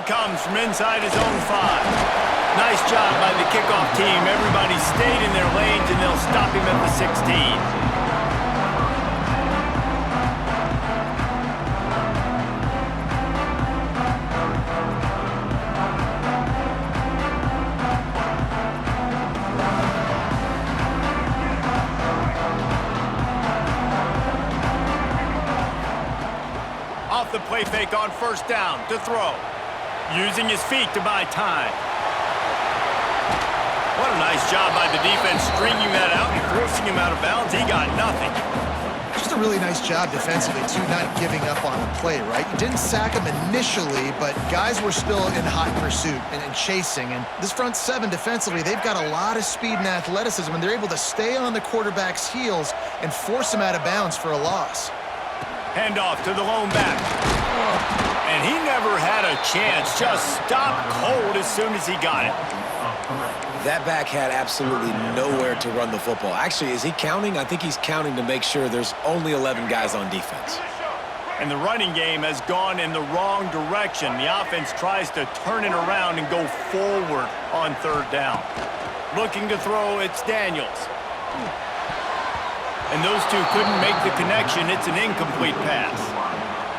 comes from inside his own 5. Nice job by the kickoff team. Everybody stayed in their lanes, and they'll stop him at the 16. Off the play fake on first down to throw. Using his feet to buy time. What a nice job by the defense stringing that out and forcing him out of bounds. He got nothing. Just a really nice job defensively, too, not giving up on the play, right? You didn't sack him initially, but guys were still in hot pursuit and chasing. And this front 7 defensively, they've got a lot of speed and athleticism, and they're able to stay on the quarterback's heels and force him out of bounds for a loss. Handoff to the lone back. And he never had a chance. Just stopped cold as soon as he got it. That back had absolutely nowhere to run the football. Actually, is he counting? I think he's counting to make sure there's only 11 guys on defense. And the running game has gone in the wrong direction. The offense tries to turn it around and go forward on third down. Looking to throw, it's Daniels. And those two couldn't make the connection. It's an incomplete pass.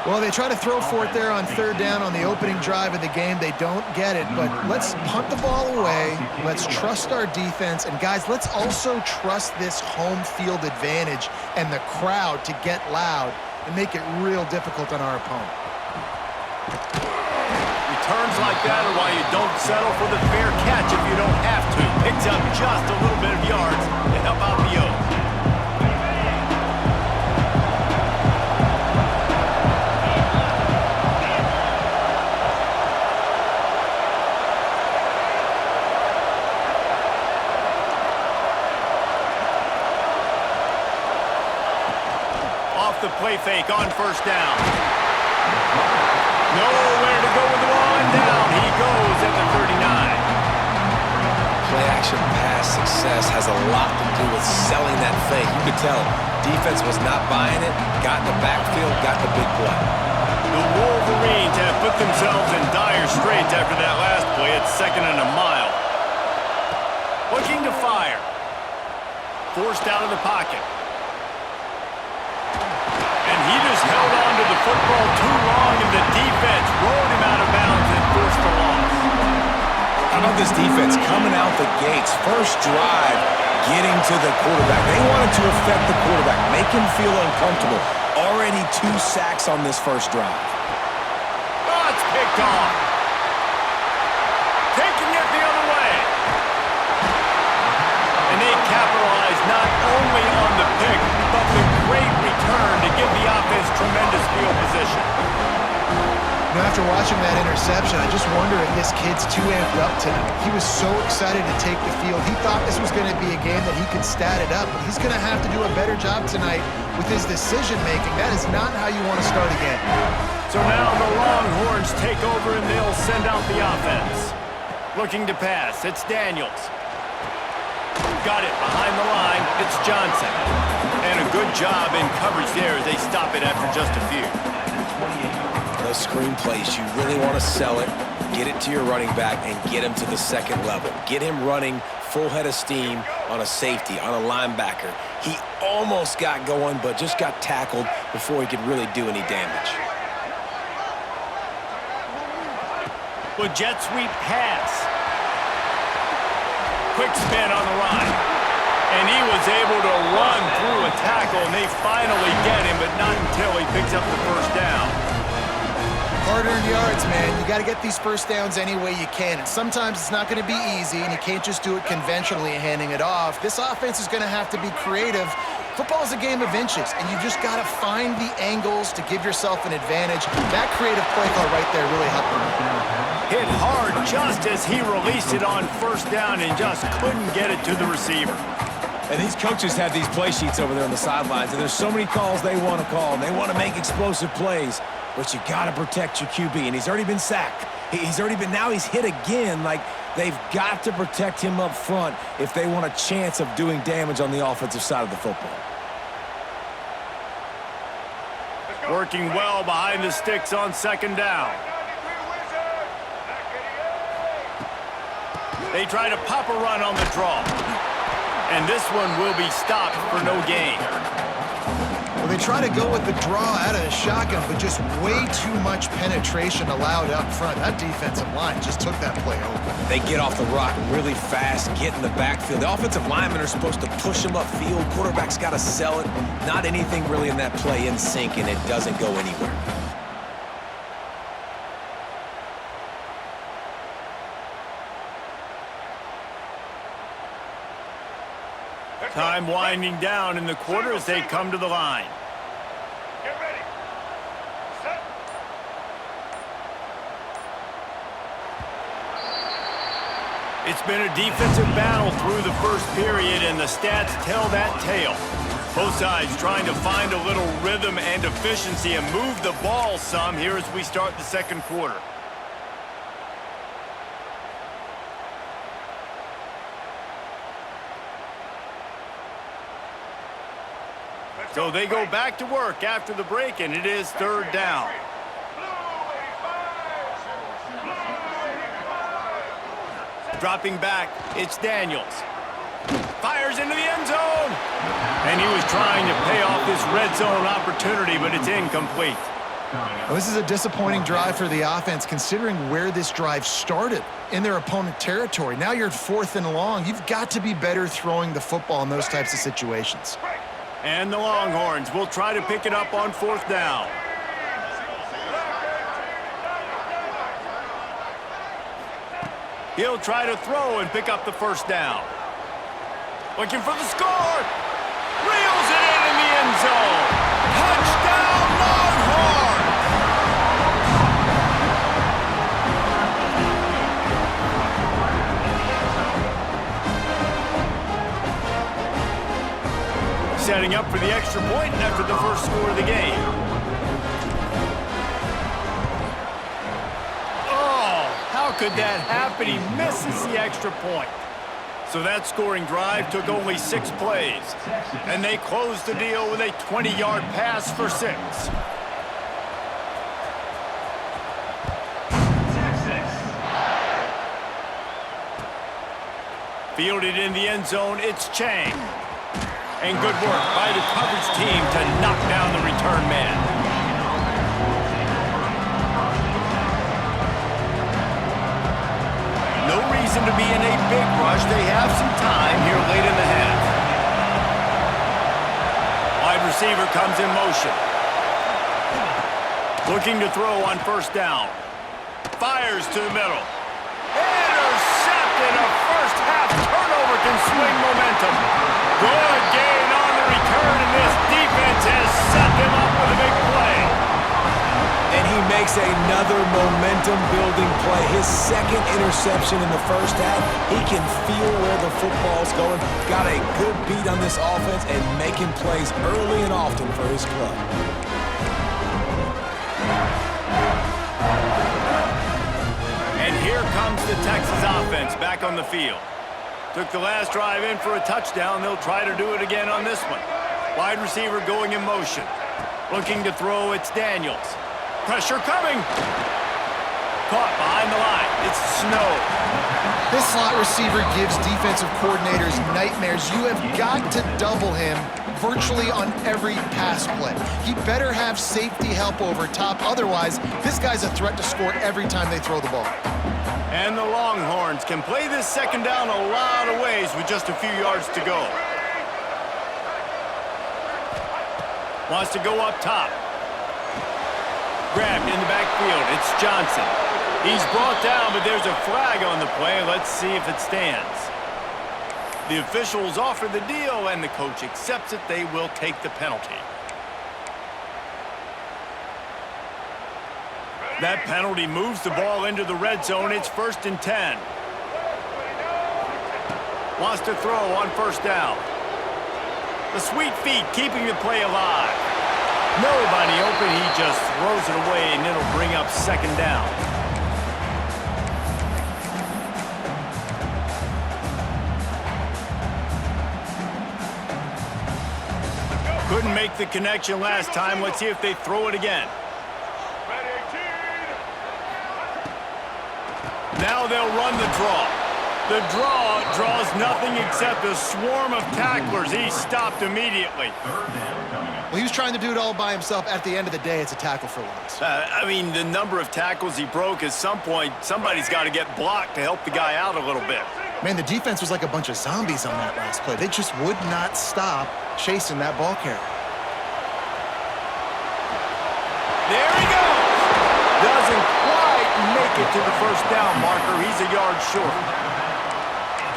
Well, they try to throw for it there on third down on the opening drive of the game. They don't get it, but let's punt the ball away. Let's trust our defense. And, guys, let's also trust this home field advantage and the crowd to get loud and make it real difficult on our opponent. Returns like that are why you don't settle for the fair catch if you don't have to. Picks up just a little bit of yards to help out the Oaks. The play fake on first down. Nowhere to go with the ball, and down he goes at the 39. Play action pass success has a lot to do with selling that fake. You could tell defense was not buying it, got in the backfield, got the big play. The Wolverines have put themselves in dire straits after that last play. It's 2nd and a mile. Looking to fire. Forced out of the pocket. He just held on to the football too long, and the defense rolled him out of bounds and forced the loss. How about this defense coming out the gates? First drive, getting to the quarterback. They wanted to affect the quarterback, make him feel uncomfortable. Already 2 sacks on this first drive. Oh, it's picked off. Taking it the other way. And they capitalized not only on the pick, but the great return to give the offense tremendous field position. Now, after watching that interception, I just wonder if this kid's too amped up tonight. He was so excited to take the field. He thought this was going to be a game that he could stat it up, but he's going to have to do a better job tonight with his decision-making. That is not how you want to start a game. So now the Longhorns take over, and they'll send out the offense. Looking to pass, it's Daniels. Got it behind the line, it's Johnson. And a good job in coverage there as they stop it after just a few. Those screen plays, you really want to sell it, get it to your running back, and get him to the second level. Get him running full head of steam on a safety, on a linebacker. He almost got going, but just got tackled before he could really do any damage. With jet sweep pass. Quick spin on the run. And he was able to run through a tackle, and they finally get him, but not until he picks up the first down. Hard-earned yards, man. You got to get these first downs any way you can. And sometimes it's not going to be easy, and you can't just do it conventionally handing it off. This offense is going to have to be creative. Football is a game of inches, and you just got to find the angles to give yourself an advantage. That creative play call right there really helped him. Hit hard just as he released it on first down and just couldn't get it to the receiver. And these coaches have these play sheets over there on the sidelines, and there's so many calls they want to call, and they want to make explosive plays. But you got to protect your QB, and he's already been sacked. Now he's hit again. Like, they've got to protect him up front if they want a chance of doing damage on the offensive side of the football. Working well behind the sticks on second down. They try to pop a run on the draw. And this one will be stopped for no gain. Well, they try to go with the draw out of the shotgun, but just way too much penetration allowed up front. That defensive line just took that play over. They get off the rock really fast, get in the backfield. The offensive linemen are supposed to push them upfield. Quarterback's got to sell it. Not anything really in that play in sync, and it doesn't go anywhere. Time winding down in the quarter as they come to the line. Get ready. Set. It's been a defensive battle through the first period, and the stats tell that tale. Both sides trying to find a little rhythm and efficiency and move the ball some here as we start the second quarter. So they go back to work after the break, and it is third down. Dropping back, it's Daniels. Fires into the end zone. And he was trying to pay off this red zone opportunity, but it's incomplete. Well, this is a disappointing drive for the offense, considering where this drive started in their opponent territory. Now you're at 4th and long. You've got to be better throwing the football in those types of situations. And the Longhorns will try to pick it up on 4th down. He'll try to throw and pick up the first down. Looking for the score. Reels it in the end zone. Touchdown, Longhorns! Setting up for the extra point after the first score of the game. Oh, how could that happen? He misses the extra point. So that scoring drive took only 6 plays. And they closed the deal with a 20-yard pass for 6. Fielded in the end zone, it's Chang. And good work by the coverage team to knock down the return man. No reason to be in a big rush. They have some time here late in the half. Wide receiver comes in motion. Looking to throw on first down. Fires to the middle. Intercepted. A first half turnover can swing momentum. Good gain on the return, and this defense has set them up with a big play. And he makes another momentum-building play. His second interception in the first half. He can feel where the football's going. Got a good beat on this offense and making plays early and often for his club. And here comes the Texas offense back on the field. Took the last drive in for a touchdown. They'll try to do it again on this one. Wide receiver going in motion. Looking to throw, it's Daniels. Pressure coming. Caught behind the line. It's Snow. This slot receiver gives defensive coordinators nightmares. You have got to double him virtually on every pass play. He better have safety help over top. Otherwise, this guy's a threat to score every time they throw the ball. And the Longhorns can play this second down a lot of ways with just a few yards to go. Wants to go up top. Grabbed in the backfield. It's Johnson. He's brought down, but there's a flag on the play. Let's see if it stands. The officials offer the deal, and the coach accepts it. They will take the penalty. That penalty moves the ball into the red zone. It's 1st and 10. Wants to throw on first down. The sweet feet keeping the play alive. Nobody open. He just throws it away, and it'll bring up second down. Couldn't make the connection last time. Let's see if they throw it again. Now they'll run the draw. The draw draws nothing except a swarm of tacklers. He's stopped immediately. Well, he was trying to do it all by himself. At the end of the day, it's a tackle for loss. I mean, the number of tackles he broke, at some point, somebody's got to get blocked to help the guy out a little bit. Man, the defense was like a bunch of zombies on that last play. They just would not stop chasing that ball carrier. There he goes! Doesn't quite make it to the first down marker. He's a yard short.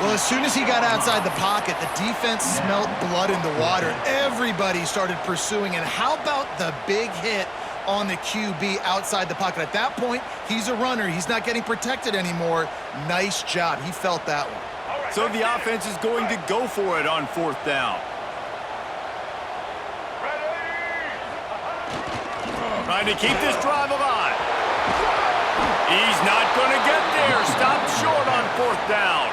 Well, as soon as he got outside the pocket, the defense smelt blood in the water. Everybody started pursuing. And how about the big hit on the QB outside the pocket? At that point, he's a runner. He's not getting protected anymore. Nice job. He felt that one. So the offense is going to go for it on fourth down. Trying to keep this drive alive. He's not going to get there. Stopped short on fourth down.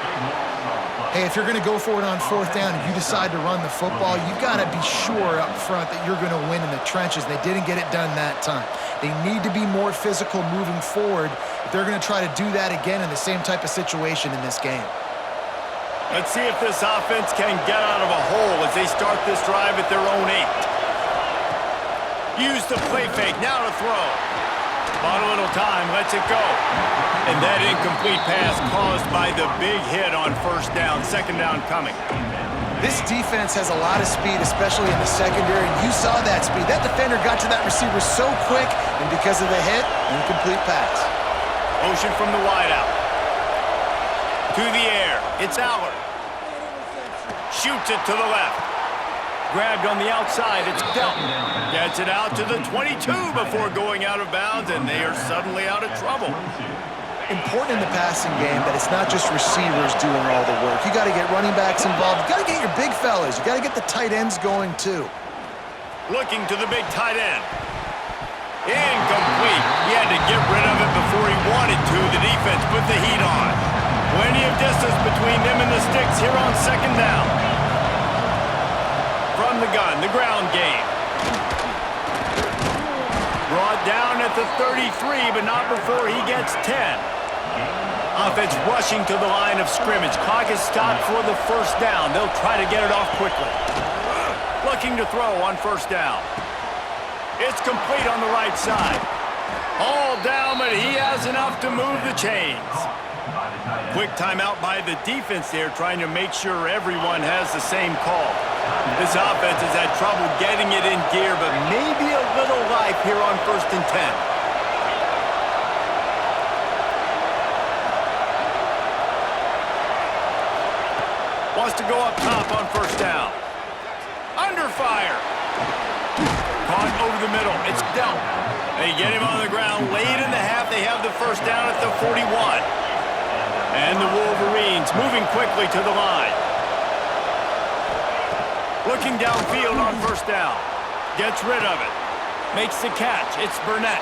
Hey, if you're going to go for it on fourth down and you decide to run the football, you've got to be sure up front that you're going to win in the trenches. They didn't get it done that time. They need to be more physical moving forward if they're going to try to do that again in the same type of situation in this game. Let's see if this offense can get out of a hole as they start this drive at their own 8. Use the play fake, now to throw. Bought a little time, lets it go. And that incomplete pass caused by the big hit on first down, second down coming. This defense has a lot of speed, especially in the secondary, and you saw that speed. That defender got to that receiver so quick, and because of the hit, incomplete pass. Motion from the wideout. To the air, it's Allard. Shoots it to the left. Grabbed on the outside, it's Delton. Gets it out to the 22 before going out of bounds, and they are suddenly out of trouble. Important in the passing game that it's not just receivers doing all the work. You got to get running backs involved. You got to get your big fellas. You got to get the tight ends going too. Looking to the big tight end. Incomplete. He had to get rid of it before he wanted to. The defense put the heat on. Plenty of distance between them and the sticks here on second down. From the gun, the ground game. Brought down at the 33, but not before he gets 10. Offense rushing to the line of scrimmage. Clock is stopped for the first down. They'll try to get it off quickly. Looking to throw on first down. It's complete on the right side. All down, but he has enough to move the chains. Quick timeout by the defense there, trying to make sure everyone has the same call. This offense has had trouble getting it in gear, but maybe a little life here on 1st and 10. Wants to go up top on first down. Under fire. Caught over the middle. It's Delton. They get him on the ground. Late in the half, they have the first down at the 41. And the Wolverines moving quickly to the line. Looking downfield on first down. Gets rid of it. Makes the catch. It's Burnett.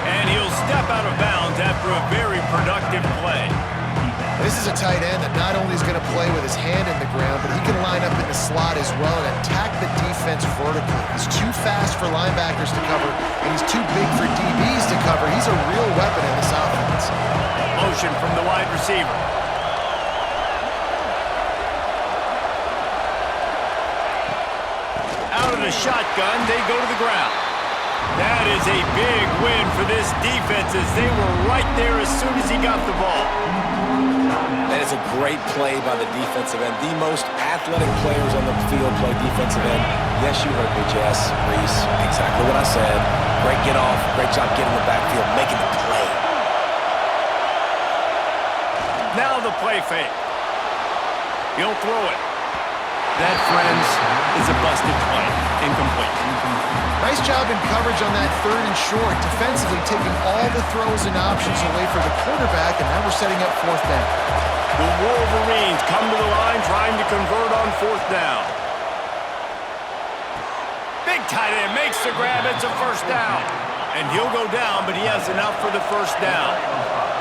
And he'll step out of bounds after a very productive play. This is a tight end that not only is going to play with his hand in the ground, but he can line up in the slot as well and attack the defense vertically. He's too fast for linebackers to cover, and he's too big for DBs to cover. He's a real weapon in this offense. Motion from the wide receiver. Out of the shotgun, they go to the ground. That is a big win for this defense as they were right there as soon as he got the ball. That is a great play by the defensive end. The most athletic players on the field play defensive end. Yes, you heard me, Jess, Reese. Exactly what I said. Great get off. Great job getting the backfield, making the play. Now the play fake. He'll throw it. That, friends, is a busted play. Incomplete. Nice job in coverage on that 3rd and short, defensively taking all the throws and options away for the quarterback, and now we're setting up 4th down. The Wolverines come to the line trying to convert on 4th down. Big tight end makes the grab. It's a first down. And he'll go down, but he has enough for the first down.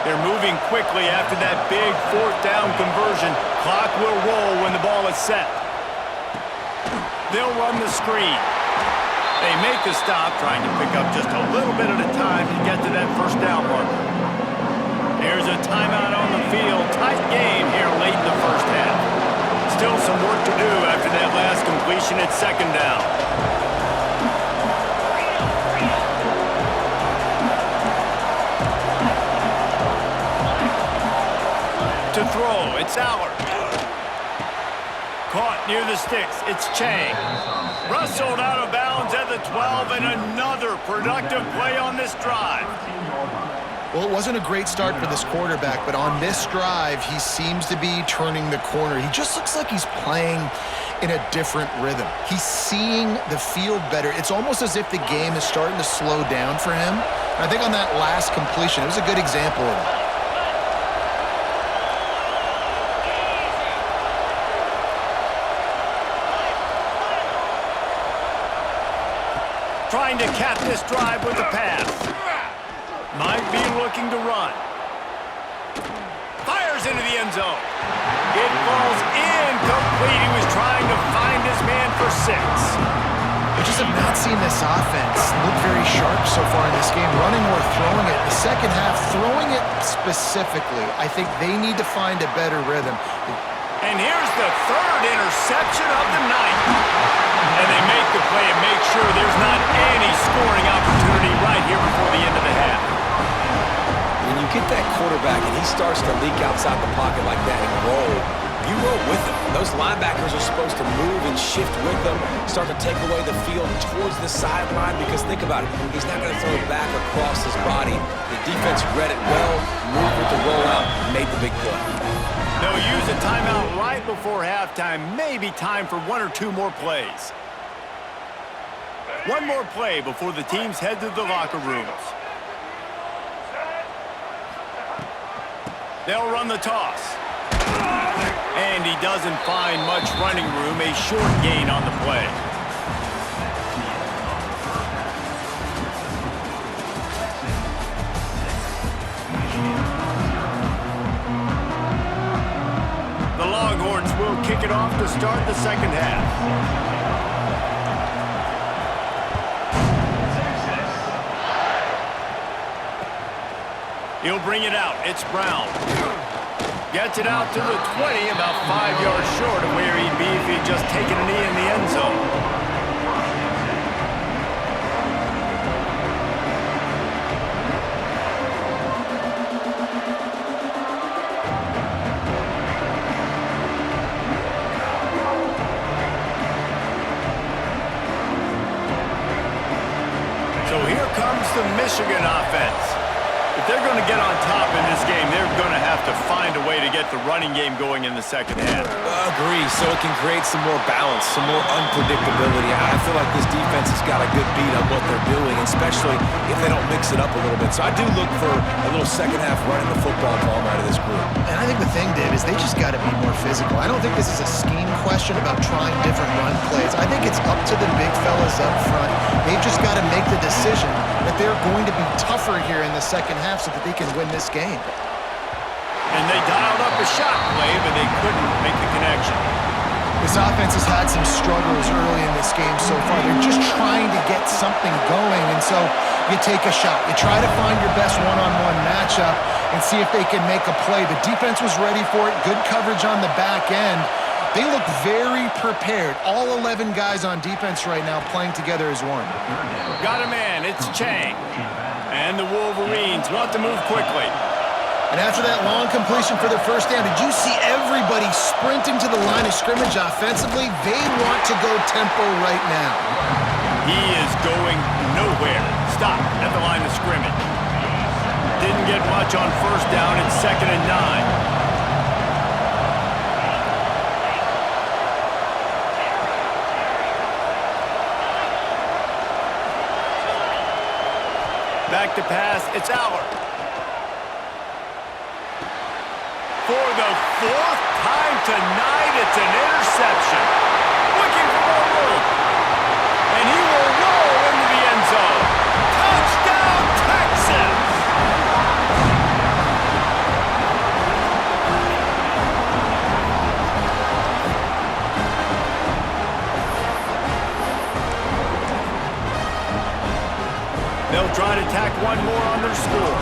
They're moving quickly after that big 4th down conversion. Clock will roll when the ball is set. They'll run the screen. They make the stop, trying to pick up just a little bit at a time to get to that first down marker. There's a timeout on the field. Tight game here late in the first half. Still some work to do after that last completion at second down. To throw, it's Allard. Caught near the sticks, it's Chang. Rustled out of bounds at the 12, and another productive play on this drive. Well, it wasn't a great start for this quarterback, but on this drive, he seems to be turning the corner. He just looks like he's playing in a different rhythm. He's seeing the field better. It's almost as if the game is starting to slow down for him. And I think on that last completion, it was a good example of it. Trying to cap this drive with a pass. Might be looking to run. Fires into the end zone. It falls incomplete. He was trying to find his man for 6. I just have not seen this offense look very sharp so far in this game, running or throwing it. The second half, throwing it specifically, I think they need to find a better rhythm. And here's the third interception of the night. And they make the play and make sure there's not any scoring opportunity right here before the end of the half. When you get that quarterback and he starts to leak outside the pocket like that and roll, you roll with him. Those linebackers are supposed to move and shift with them, start to take away the field towards the sideline, because think about it, he's not going to throw it back across his body. The defense read it well, moved with the rollout, made the big play. They'll use a timeout right before halftime. Maybe time for 1 or 2 more plays. One more play before the teams head to the locker rooms. They'll run the toss. And he doesn't find much running room. A short gain on the play. The Longhorns will kick it off to start the second half. He'll bring it out. It's Brown. Gets it out to the 20, about 5 yards short of where he'd be if he'd just taken a knee in the end zone. So here comes the Michigan offense. If they're going to get on top in this game, they're going to have to find a way to get the running game going in the second half. Agree, so it can create some more balance, some more unpredictability. I feel like this defense has got a good beat on what they're doing, especially if they don't mix it up a little bit. So I do look for a little second half running the football ball out of this group. And I think the thing, Dave, is they just got to be more physical. I don't think this is a scheme question about trying different run plays. I think it's up to the big fellas up front. They've just got to make the decision that they're going to be tougher here in the second half so that they can win this game. And they dialed up a shot play, but they couldn't make the connection. This offense has had some struggles early in this game so far. They're just trying to get something going, and so you take a shot. You try to find your best one-on-one matchup and see if they can make a play. The defense was ready for it. Good coverage on the back end. They look very prepared. All 11 guys on defense right now playing together as one. Got a man. It's Chang. And the Wolverines want to move quickly. And after that long completion for their first down, did you see everybody sprinting to the line of scrimmage offensively? They want to go tempo right now. He is going nowhere. Stop at the line of scrimmage. Didn't get much on first down. It's 2nd and 9. Back to pass, it's Allard. For the 4th time tonight, it's an interception. Looking for more room. And he will roll into the end zone. Touchdown, Texas! They'll try to tack one more on their score.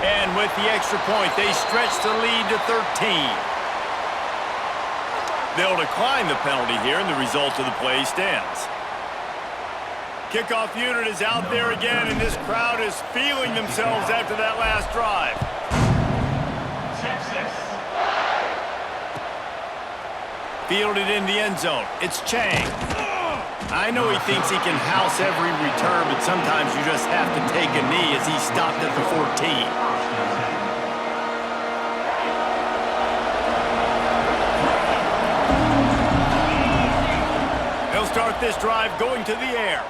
And with the extra point, they stretch the lead to 13. They'll decline the penalty here, and the result of the play stands. Kickoff unit is out there again, and this crowd is feeling themselves after that last drive. Fielded in the end zone. It's Chang. I know he thinks he can house every return, but sometimes you just have to take a knee as he stopped at the 14. They'll start this drive going to the air.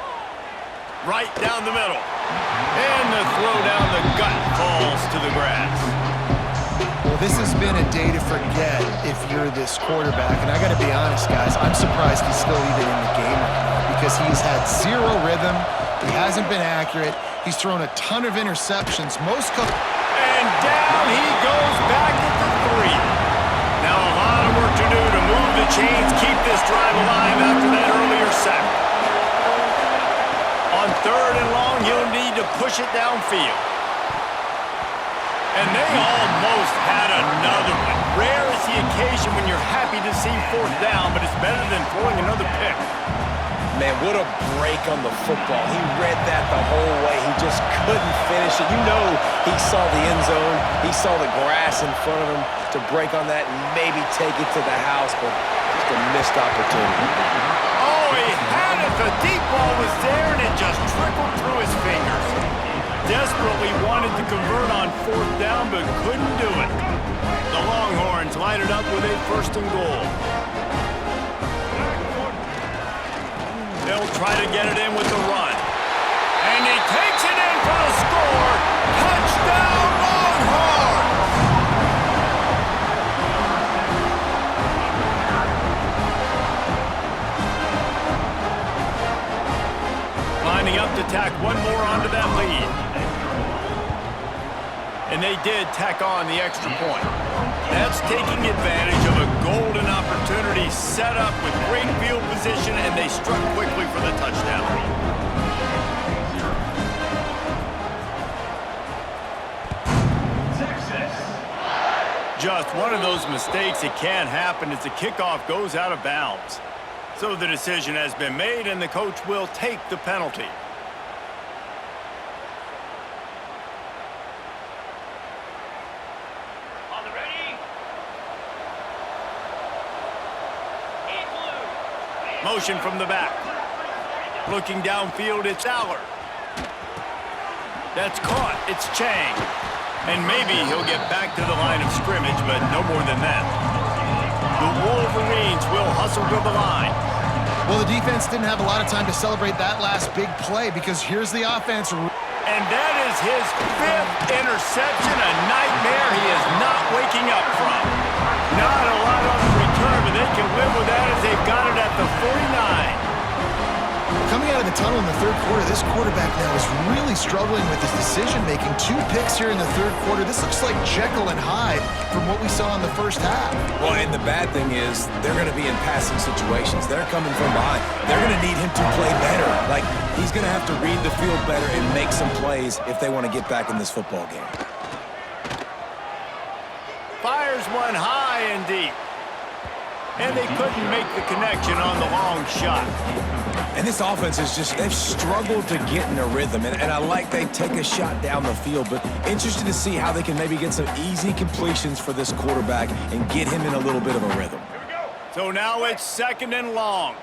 Right down the middle. And the throw down the gut falls to the grass. Well, this has been a day to forget if you're this quarterback. And I got to be honest, guys, I'm surprised he's still even in the game right now because he's had zero rhythm. He hasn't been accurate. He's thrown a ton of interceptions. And down he goes back at the 3. Now a lot of work to do to move the chains, keep this drive alive after that earlier sack. On 3rd and long, he'll need to push it downfield. And they almost had another one. Rare is the occasion when you're happy to see 4th down, but it's better than throwing another pick. Man, what a break on the football. He read that the whole way. He just couldn't finish it. You know he saw the end zone. He saw the grass in front of him to break on that and maybe take it to the house, but just a missed opportunity. Oh, he had it. The deep ball was there, and it just trickled through his fingers. Desperately wanted to convert on 4th down, but couldn't do it. The Longhorns line it up with a 1st and goal. They'll try to get it in with the run. And he takes it in for the score. Touchdown, Longhorns! Lining up to tack one more onto that lead. And they did tack on the extra point. That's taking advantage of a golden opportunity set up with great field position, and they struck quickly for the touchdown. Just one of those mistakes that can happen as the kickoff goes out of bounds. So the decision has been made, and the coach will take the penalty. Motion from the back. Looking downfield, it's Aller. That's caught. It's Chang. And maybe he'll get back to the line of scrimmage, but no more than that. The Wolverines will hustle to the line. Well, the defense didn't have a lot of time to celebrate that last big play because here's the offense. And that is his 5th interception, a nightmare he is not waking up from. Not a lot on the return, but they can live with that as they've got it at the 49. Coming out of the tunnel in the 3rd quarter, this quarterback now is really struggling with his decision-making. 2 picks here in the 3rd quarter. This looks like Jekyll and Hyde from what we saw in the 1st half. Well, and the bad thing is they're going to be in passing situations. They're coming from behind. They're going to need him to play better. Like, he's going to have to read the field better and make some plays if they want to get back in this football game. Fires one high and deep. And they couldn't make the connection on the long shot. And this offense is just, they've struggled to get in a rhythm. And I like they take a shot down the field, but interested to see how they can maybe get some easy completions for this quarterback and get him in a little bit of a rhythm. So now it's 2nd and long.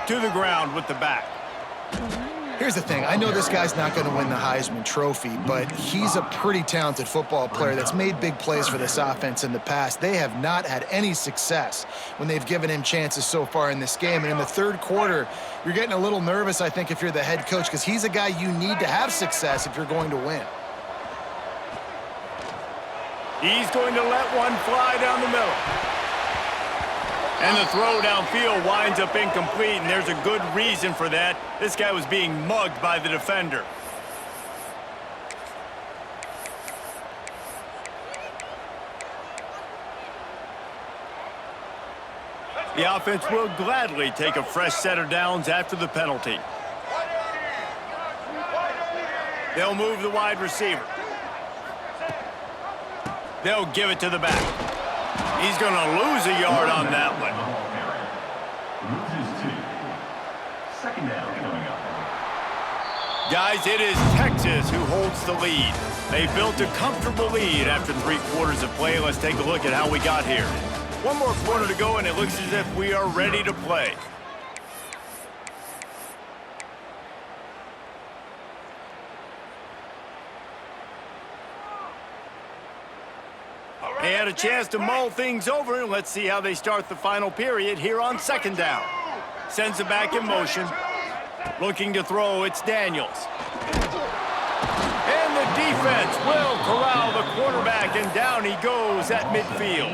To the ground with the back. Here's the thing. I know this guy's not going to win the Heisman Trophy, but he's a pretty talented football player that's made big plays for this offense in the past. They have not had any success when they've given him chances so far in this game. And in the 3rd quarter, you're getting a little nervous, I think, if you're the head coach, because he's a guy you need to have success if you're going to win. He's going to let one fly down the middle. And the throw downfield winds up incomplete, and there's a good reason for that. This guy was being mugged by the defender. The offense will gladly take a fresh set of downs after the penalty. They'll move the wide receiver. They'll give it to the back. He's going to lose a yard on that one. Second down coming up. Guys, it is Texas who holds the lead. They built a comfortable lead after 3 quarters of play. Let's take a look at how we got here. One more quarter to go, and it looks as if we are ready to play. They had a chance to mull things over, and let's see how they start the final period here on second down. Sends it back in motion. Looking to throw, it's Daniels. And the defense will corral the quarterback, and down he goes at midfield.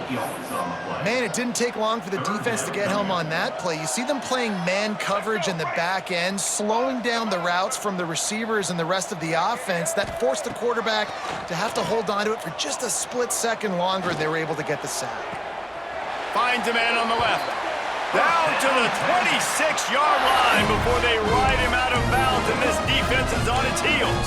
Man, it didn't take long for the defense to get home on that play. You see them playing man coverage in the back end, slowing down the routes from the receivers and the rest of the offense. That forced the quarterback to have to hold on to it for just a split second longer, and they were able to get the sack. Finds a man on the left. Down to the 26-yard line before they ride him out of bounds, and this defense is on its heels.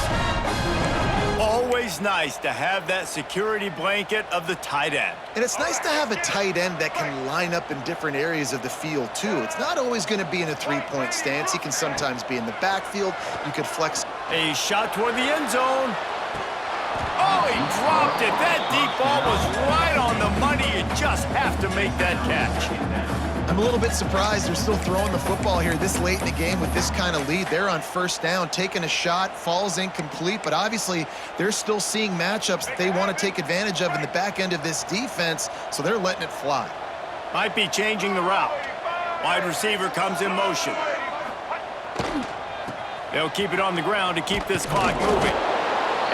Always nice to have that security blanket of the tight end. And it's nice to have a tight end that can line up in different areas of the field, too. It's not always going to be in a three-point stance. He can sometimes be in the backfield. You could flex. A shot toward the end zone. Oh, he dropped it. That deep ball was right on the money. You just have to make that catch. I'm a little bit surprised they're still throwing the football here this late in the game with this kind of lead. They're on first down, taking a shot, falls incomplete, but obviously they're still seeing matchups that they want to take advantage of in the back end of this defense, so they're letting it fly. Might be changing the route. Wide receiver comes in motion. They'll keep it on the ground to keep this clock moving.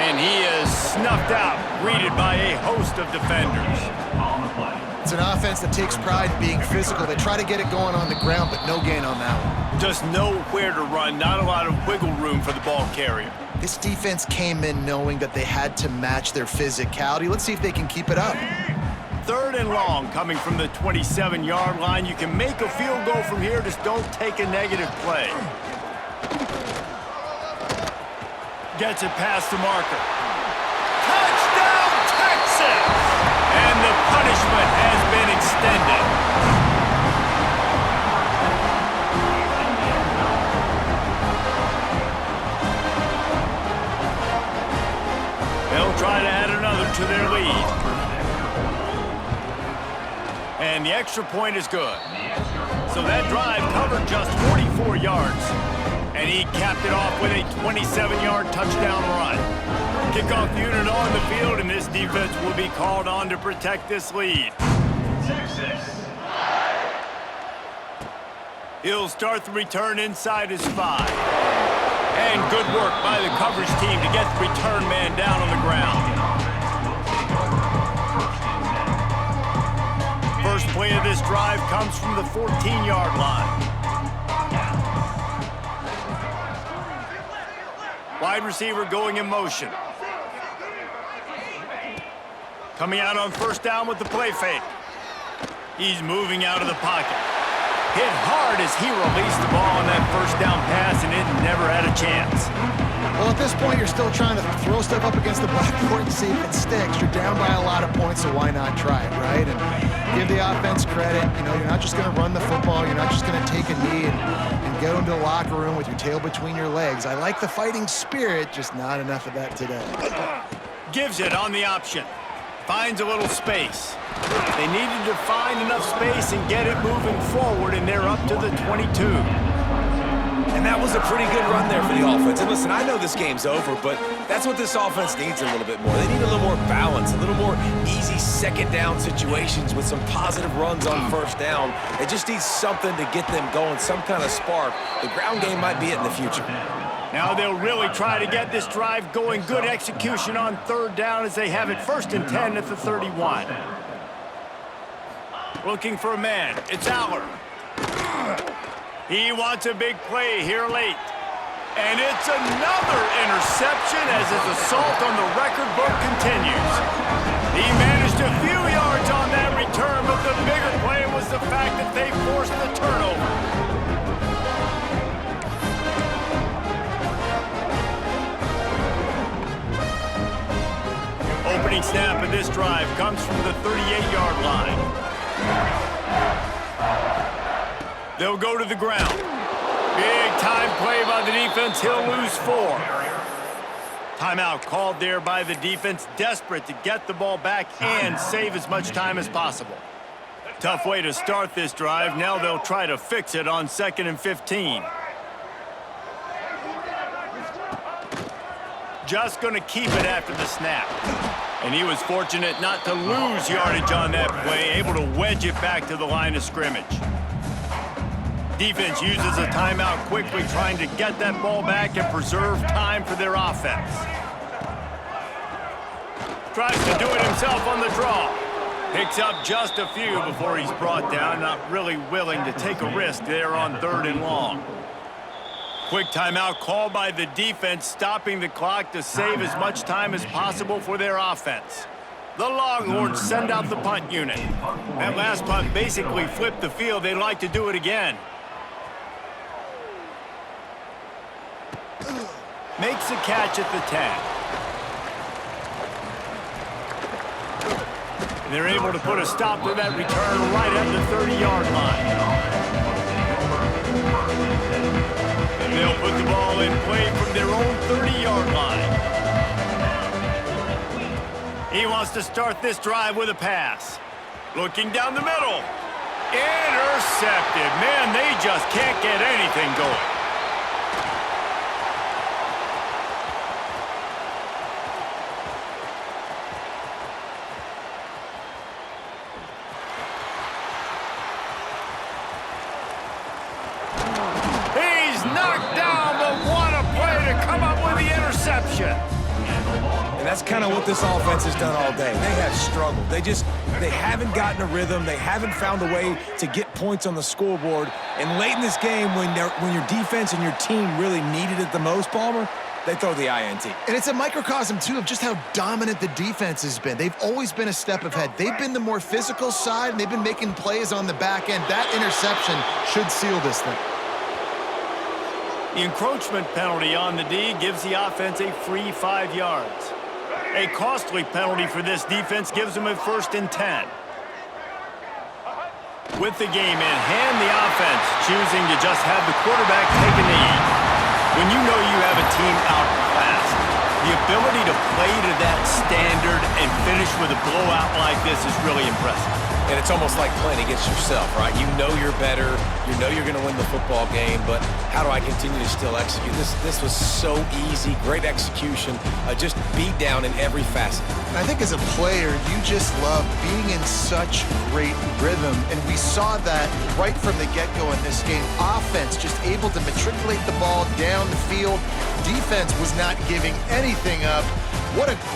And he is snuffed out, greeted by a host of defenders. It's an offense that takes pride in being physical. They try to get it going on the ground, but no gain on that one. Just nowhere to run, not a lot of wiggle room for the ball carrier. This defense came in knowing that they had to match their physicality. Let's see if they can keep it up. 3rd and long coming from the 27-yard line. You can make a field goal from here, just don't take a negative play. Gets it past the marker. Touchdown, Texas! And the punishment has been extended. They'll try to add another to their lead. And the extra point is good. So that drive covered just 44 yards. And he capped it off with a 27-yard touchdown run. Kickoff unit on the field, and this defense will be called on to protect this lead. He'll start the return inside his 5. And good work by the coverage team to get the return man down on the ground. First play of this drive comes from the 14-yard line. Wide receiver going in motion. Coming out on first down with the play fake. He's moving out of the pocket. Hit hard as he released the ball on that first down pass, and it never had a chance. Well, at this point, you're still trying to throw stuff up against the blackboard and see if it sticks. You're down by a lot of points, so why not try it, right? And give the offense credit. You know, you're not just going to run the football. You're not just going to take a knee and go into the locker room with your tail between your legs. I like the fighting spirit, just not enough of that today. Gives it on the option. Finds a little space. They needed to find enough space and get it moving forward, and they're up to the 22. And that was a pretty good run there for the offense. And listen, I know this game's over, but that's what this offense needs a little bit more. They need a little more balance, a little more easy second down situations with some positive runs on first down. They just need something to get them going, some kind of spark. The ground game might be it in the future. Now they'll really try to get this drive going. Good execution on third down as they have it 1st and 10 at the 31. Looking for a man. It's Aller. He wants a big play here late. And it's another interception as his assault on the record book continues. He managed a few yards on that return, but the bigger play was the fact that they forced the turnover. opening snap of this drive comes from the 38-yard line. They'll go to the ground. Big time play by the defense. He'll lose 4. Timeout called there by the defense, desperate to get the ball back and save as much time as possible. Tough way to start this drive. Now they'll try to fix it on 2nd and 15. Just going to keep it after the snap. And he was fortunate not to lose yardage on that play, able to wedge it back to the line of scrimmage. Defense uses a timeout quickly, trying to get that ball back and preserve time for their offense. Tries to do it himself on the draw. Picks up just a few before he's brought down, not really willing to take a risk there on 3rd and long. Quick timeout called by the defense, stopping the clock to save as much time as possible for their offense. The Longhorns send out the punt unit. That last punt basically flipped the field. They'd like to do it again. Makes a catch at the 10. They're able to put a stop to that return right at the 30-yard line. They'll put the ball in play from their own 30-yard line. He wants to start this drive with a pass. Looking down the middle. Intercepted. Man, they just can't get anything going. And that's kind of what this offense has done all day. They have struggled. They haven't gotten a rhythm. They haven't found a way to get points on the scoreboard. And late in this game, when your defense and your team really needed it the most, Palmer, they throw the INT. And it's a microcosm, too, of just how dominant the defense has been. They've always been a step ahead. They've been the more physical side, and they've been making plays on the back end. That interception should seal this thing. The encroachment penalty on the D gives the offense a free 5 yards. A costly penalty for this defense gives them a 1st and 10. With the game in hand, the offense choosing to just have the quarterback take a knee. When you know you have a team outclassed, the ability to play to that standard and finish with a blowout like this is really impressive. And it's almost like playing against yourself, right? You know you're better. You know you're going to win the football game, but how do I continue to still execute? This was so easy, great execution, just beat down in every facet. And I think as a player, you just love being in such great rhythm, and we saw that right from the get-go in this game. Offense just able to matriculate the ball down the field. Defense was not giving anything up. What a